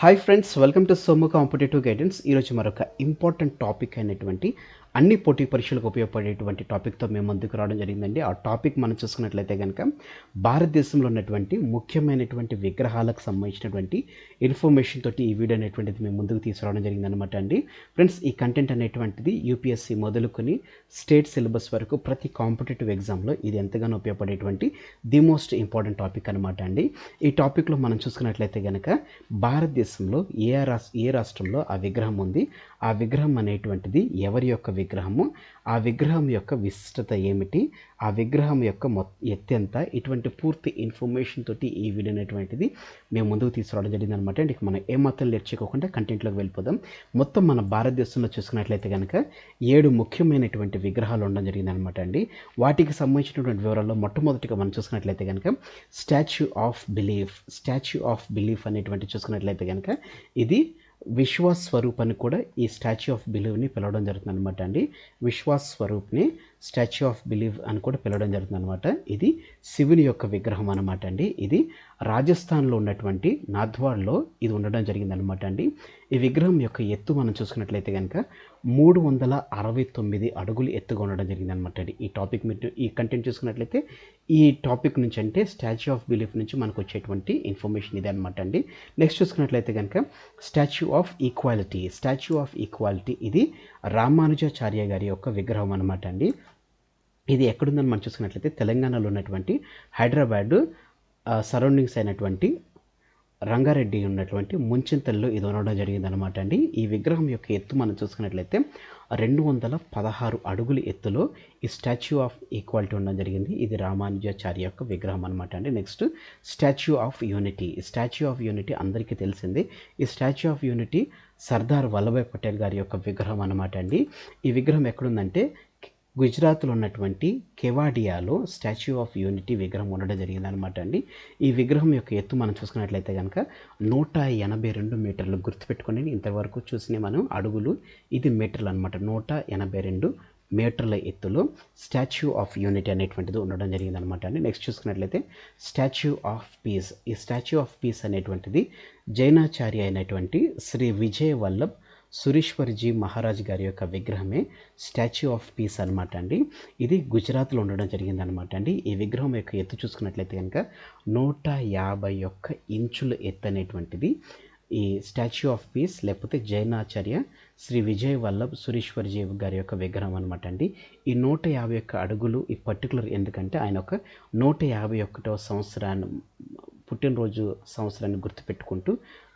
Hi friends, welcome to Somu competitive guidance. ఈరోజు మరొక important topic అయినటువంటి అన్ని పోటీ పరీక్షలకు ఉపయోగపడేటువంటి టాపిక్తో మేము ముందుకు రావడం జరిగిందండి. ఆ టాపిక్ మనం చూసుకున్నట్లయితే కనుక భారతదేశంలో ఉన్నటువంటి ముఖ్యమైనటువంటి విగ్రహాలకు సంబంధించినటువంటి ఇన్ఫర్మేషన్ తోటి ఈ వీడియో అనేటువంటిది మేము ముందుకు తీసుకురావడం జరిగిందనమాట అండి. ఫ్రెండ్స్, ఈ కంటెంట్ అనేటువంటిది యూపీఎస్సీ మొదలుకొని స్టేట్ సిలబస్ వరకు ప్రతి కాంపిటేటివ్ ఎగ్జామ్లో ఇది ఎంతగానో ఉపయోగపడేటువంటి ది మోస్ట్ ఇంపార్టెంట్ టాపిక్ అనమాట అండి. ఈ టాపిక్లో మనం చూసుకున్నట్లయితే కనుక భారతదేశంలో ఏ రాష్ట్రంలో ఆ విగ్రహం ఉంది, ఆ విగ్రహం అనేటువంటిది ఎవరి యొక్క విగ్రహము, ఆ విగ్రహం యొక్క విశిష్టత ఏమిటి, ఆ విగ్రహం యొక్క ఎత్తెంత, ఇటువంటి పూర్తి ఇన్ఫర్మేషన్ తోటి ఈ వీడియో అనేటువంటిది మేము ముందుకు తీసుకురావడం జరిగింది అనమాట. అండ్ మనం ఏమాత్రం లేట్ చేయకుండా కంటెంట్లోకి వెళ్ళిపోదాం. మొత్తం మన భారతదేశంలో చూసుకున్నట్లయితే కనుక 7 ముఖ్యమైనటువంటి విగ్రహాలు ఉండడం జరిగింది అనమాట అండి. వాటికి సంబంధించినటువంటి వివరాల్లో మొట్టమొదటిగా మనం చూసుకున్నట్లయితే కనుక స్టాచ్యూ ఆఫ్ బిలీఫ్ అనేటువంటి చూసుకున్నట్లయితే కనుక ఇది విశ్వాస్ స్వరూప్ అని కూడా ఈ స్టాచ్యూ ఆఫ్ బిలీవ్ని పిలవడం జరుగుతుంది అనమాట అండి. విశ్వాస్ స్వరూప్ని స్టాచ్యూ ఆఫ్ బిలీవ్ అని కూడా పిలవడం జరుగుతుంది అనమాట. ఇది శివుని యొక్క విగ్రహం అనమాట అండి. ఇది రాజస్థాన్లో ఉన్నటువంటి నాథ్వాడ్లో ఇది ఉండడం జరిగింది అనమాట అండి. ఈ విగ్రహం యొక్క ఎత్తు మనం చూసుకున్నట్లయితే కనుక 369 అడుగులు ఎత్తుగా ఉండడం జరిగింది అనమాట అండి. ఈ టాపిక్ మీరు ఈ కంటెంట్ చూసుకున్నట్లయితే ఈ టాపిక్ నుంచి అంటే స్టాచ్యూ ఆఫ్ బిలీఫ్ నుంచి మనకు వచ్చేటువంటి ఇన్ఫర్మేషన్ ఇదే అనమాట అండి. నెక్స్ట్ చూసుకున్నట్లయితే కనుక స్టాచ్యూ ఆఫ్ ఈక్వాలిటీ ఇది రామానుజాచార్య గారి యొక్క విగ్రహం అనమాట అండి. ఇది ఎక్కడుందని మనం చూసుకున్నట్లయితే తెలంగాణలో ఉన్నటువంటి హైదరాబాద్ సరౌండింగ్స్ అయినటువంటి రంగారెడ్డి ఉన్నటువంటి ముంచింతల్లో ఇది ఉండడం జరిగింది అనమాట అండి. ఈ విగ్రహం యొక్క ఎత్తు మనం చూసుకున్నట్లయితే 216 అడుగుల ఎత్తులో ఈ స్టాచ్యూ ఆఫ్ ఈక్వాలిటీ ఉండడం జరిగింది. ఇది రామానుజాచార్య యొక్క విగ్రహం అనమాట అండి. నెక్స్ట్ స్టాచ్యూ ఆఫ్ యూనిటీ అందరికీ తెలిసింది. ఈ statue of unity Sardar Vallabhbhai Patel గారి యొక్క విగ్రహం అనమాట అండి. ఈ విగ్రహం ఎక్కడుందంటే గుజరాత్లో ఉన్నటువంటి కెవాడియాలో స్టాచ్యూ ఆఫ్ యూనిటీ విగ్రహం ఉండడం జరిగింది అనమాట అండి. ఈ విగ్రహం యొక్క ఎత్తు మనం చూసుకున్నట్లయితే కనుక 182 మీటర్లు. గుర్తుపెట్టుకోండి, ఇంతవరకు చూసిన మనం అడుగులు, ఇది మీటర్లు అనమాట. 182 మీటర్ల ఎత్తులో స్టాచ్యూ ఆఫ్ యూనిటీ అనేటువంటిది ఉండడం జరిగింది అనమాట అండి. నెక్స్ట్ చూసుకున్నట్లయితే స్టాచ్యూ ఆఫ్ పీస్. ఈ స్టాచ్యూ ఆఫ్ పీస్ అనేటువంటిది జైనాచార్య అయినటువంటి శ్రీ విజయ్ వల్లభ్ సురీశ్వర్జీ మహారాజ్ గారి యొక్క విగ్రహమే స్టాచ్యూ ఆఫ్ పీస్ అనమాట అండి. ఇది గుజరాత్లో ఉండడం జరిగింది అనమాట అండి. ఈ విగ్రహం యొక్క ఎత్తు చూసుకున్నట్లయితే కనుక 151 ఇంచుల ఎత్తు అనేటువంటిది ఈ స్టాచ్యూ ఆఫ్ పీస్ లేకపోతే జైనాచార్య శ్రీ విజయ్ వల్లభ్ సురీశ్వర్జీ గారి యొక్క విగ్రహం అనమాట అండి. ఈ 151 అడుగులు ఈ పర్టికులర్ ఎందుకంటే ఆయన ఒక 151వ సంవత్సరాన్ని పుట్టినరోజు సంవత్సరాన్ని గుర్తుపెట్టుకుంటూ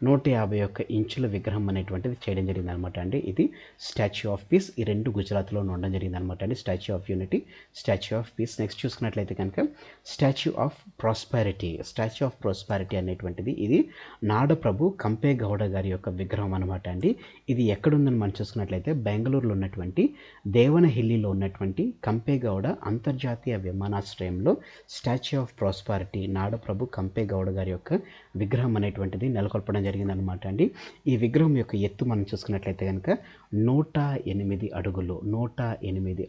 151 ఇంచుల విగ్రహం అనేటువంటిది చేయడం జరిగింది అనమాట అండి. ఇది స్టాచ్యూ ఆఫ్ పీస్. ఈ రెండు గుజరాత్లో ఉండడం జరిగింది అనమాట అండి. Statue of unity, statue of piece. Next చూసుకున్నట్లయితే కనుక స్టాచ్యూ ఆఫ్ ప్రాస్పారిటీ అనేటువంటిది ఇది నాడప్రభు కంపేగౌడ గారి యొక్క విగ్రహం అనమాట అండి. ఇది ఎక్కడుందని మనం చూసుకున్నట్లయితే బెంగళూరులో ఉన్నటువంటి దేవనహిల్లిలో ఉన్నటువంటి కంపేగౌడ అంతర్జాతీయ విమానాశ్రయంలో స్టాచ్యూ ఆఫ్ ప్రాస్పారిటీ నాడప్రభు కంపేగౌడ గారి యొక్క విగ్రహం అనేటువంటిది నెలకొల్పడం జరిగింది అనమాట అండి. ఈ విగ్రహం యొక్క ఎత్తు మనం చూసుకున్నట్లయితే కనుక 108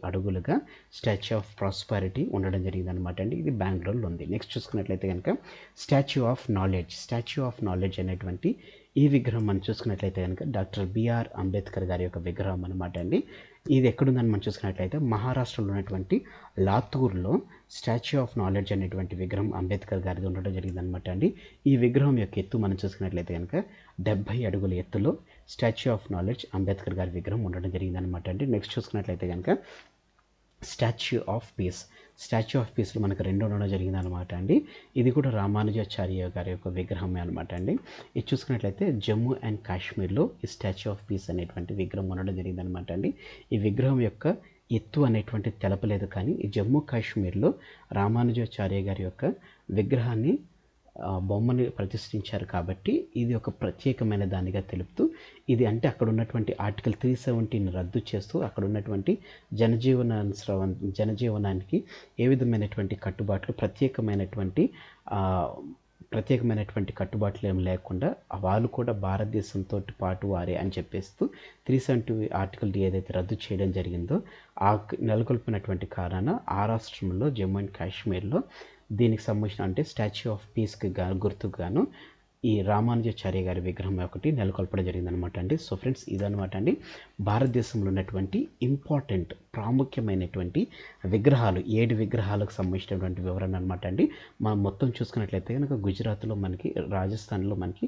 అడుగులుగా స్టాచ్యూ ఆఫ్ ప్రాస్పారిటీ ఉండడం జరిగింది అనమాట అండి. ఇది బెంగళూరులో ఉంది. నెక్స్ట్ చూసుకున్నట్లయితే కనుక స్టాచ్యూ ఆఫ్ నాలెడ్జ్ అనేటువంటి ఈ విగ్రహం మనం చూసుకున్నట్లయితే కనుక డాక్టర్ బిఆర్ అంబేద్కర్ గారి యొక్క విగ్రహం అనమాట అండి. ఇది ఎక్కడుందని మనం చూసుకున్నట్లయితే మహారాష్ట్రలో ఉన్నటువంటి లాతూర్లో స్టాచ్యూ ఆఫ్ నాలెడ్జ్ అనేటువంటి విగ్రహం అంబేద్కర్ గారిది ఉండడం జరిగింది అనమాట అండి. ఈ విగ్రహం యొక్క ఎత్తు మనం చూసుకున్నట్లయితే కనుక 70 అడుగుల ఎత్తులో స్టాచ్యూ ఆఫ్ నాలెడ్జ్ అంబేద్కర్ గారి విగ్రహం ఉండడం జరిగింది అనమాట అండి. నెక్స్ట్ చూసుకున్నట్లయితే కనుక స్టాచ్యూ ఆఫ్ పీస్లో మనకు 2 ఉండడం జరిగింది అనమాట అండి. ఇది కూడా రామానుజాచార్య గారి యొక్క విగ్రహమే అనమాట అండి. ఇది చూసుకున్నట్లయితే జమ్మూ అండ్ కాశ్మీర్లో ఈ స్టాచ్యూ ఆఫ్ పీస్ అనేటువంటి విగ్రహం ఉండడం జరిగింది అనమాట అండి. ఈ విగ్రహం యొక్క ఎత్తు అనేటువంటి తెలపలేదు, కానీ ఈ జమ్మూ కాశ్మీర్లో రామానుజాచార్య గారి యొక్క విగ్రహాన్ని బొమ్మని ప్రతిష్ఠించారు కాబట్టి ఇది ఒక ప్రత్యేకమైన దానిగా తెలుపుతూ ఇది అంటే అక్కడ ఉన్నటువంటి ఆర్టికల్ 370ని రద్దు చేస్తూ అక్కడ ఉన్నటువంటి జనజీవనానికి ఏ విధమైనటువంటి కట్టుబాట్లు ప్రత్యేకమైనటువంటి కట్టుబాట్లు ఏమి లేకుండా వాళ్ళు కూడా భారతదేశంతో పాటు వారే అని చెప్పేస్తూ 370 ఆర్టికల్ ఏదైతే రద్దు చేయడం జరిగిందో ఆ నెలకొల్పినటువంటి కారణాన ఆ రాష్ట్రంలో జమ్మూ అండ్ కాశ్మీర్లో దీనికి సంబంధించిన అంటే స్టాచ్యూ ఆఫ్ పీస్కి గుర్తుగాను ఈ రామానుజాచార్య గారి విగ్రహం ఒకటి నెలకొల్పడం జరిగిందనమాట అండి. సో ఫ్రెండ్స్, ఇదనమాట అండి భారతదేశంలో ఉన్నటువంటి ఇంపార్టెంట్ ప్రాముఖ్యమైనటువంటి విగ్రహాలు 7 విగ్రహాలకు సంబంధించినటువంటి వివరణ అనమాట అండి. మనం మొత్తం చూసుకున్నట్లయితే కనుక గుజరాత్లో మనకి, రాజస్థాన్లో మనకి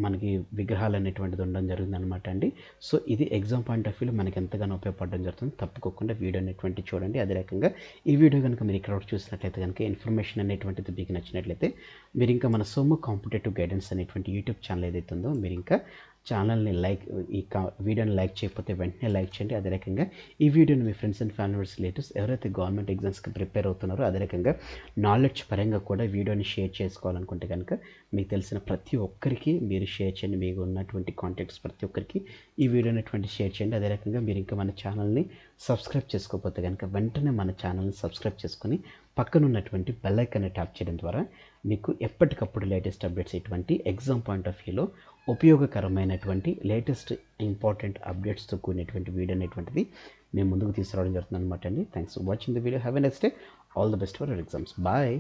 మనకి విగ్రహాలు అనేటువంటిది ఉండడం జరిగిందనమాట అండి. సో ఇది ఎగ్జామ్ పాయింట్ ఆఫ్ వ్యూలో మనకి ఎంతగానో ఉపయోగపడడం జరుగుతుంది. తప్పుకోకుండా వీడియో అనేటువంటి చూడండి. అదే రకంగా ఈ వీడియో కనుక మీరు ఇక్కడ చూసినట్లయితే కనుక ఇన్ఫర్మేషన్ అనేటువంటిది మీకు నచ్చినట్లయితే మీరు ఇంకా మన సోము కాంపిటేటివ్ గైడెన్స్ అనేటువంటి యూట్యూబ్ ఛానల్ ఏదైతే ఉందో మీరు ఇంకా ఛానల్ని వీడియోని లైక్ చేయకపోతే వెంటనే లైక్ చేయండి. అదే రకంగా ఈ వీడియోని మీ ఫ్రెండ్స్ అండ్ ఫ్యామిలీస్ రిలేటివ్స్ ఎవరైతే గవర్నమెంట్ ఎగ్జామ్స్కి ప్రిపేర్ అవుతున్నారో, అదే రకంగా నాలెడ్జ్ పరంగా కూడా వీడియోని షేర్ చేసుకోవాలనుకుంటే కనుక మీకు తెలిసిన ప్రతి ఒక్కరికి మీరు షేర్ చేయండి. మీకు ఉన్నటువంటి కాంటాక్ట్స్ ప్రతి ఒక్కరికి ఈ వీడియో అనేటువంటి షేర్ చేయండి. అదే రకంగా మీరు ఇంకా మన ఛానల్ని సబ్స్క్రైబ్ చేసుకోకపోతే కనుక వెంటనే మన ఛానల్ని సబ్స్క్రైబ్ చేసుకొని పక్కన ఉన్నటువంటి బెల్ ఐకాన్ని ట్యాప్ చేయడం ద్వారా మీకు ఎప్పటికప్పుడు లేటెస్ట్ అప్డేట్స్, ఇటువంటి ఎగ్జామ్ పాయింట్ ఆఫ్ వ్యూలో ఉపయోగకరమైనటువంటి లేటెస్ట్ ఇంపార్టెంట్ అప్డేట్స్తో కూడినటువంటి వీడియో అనేటువంటిది మేము ముందుకు తీసుకురావడం జరుగుతుంది అనమాట అండి. Thanks for watching the video. Have a next day. All the best for your exams. Bye.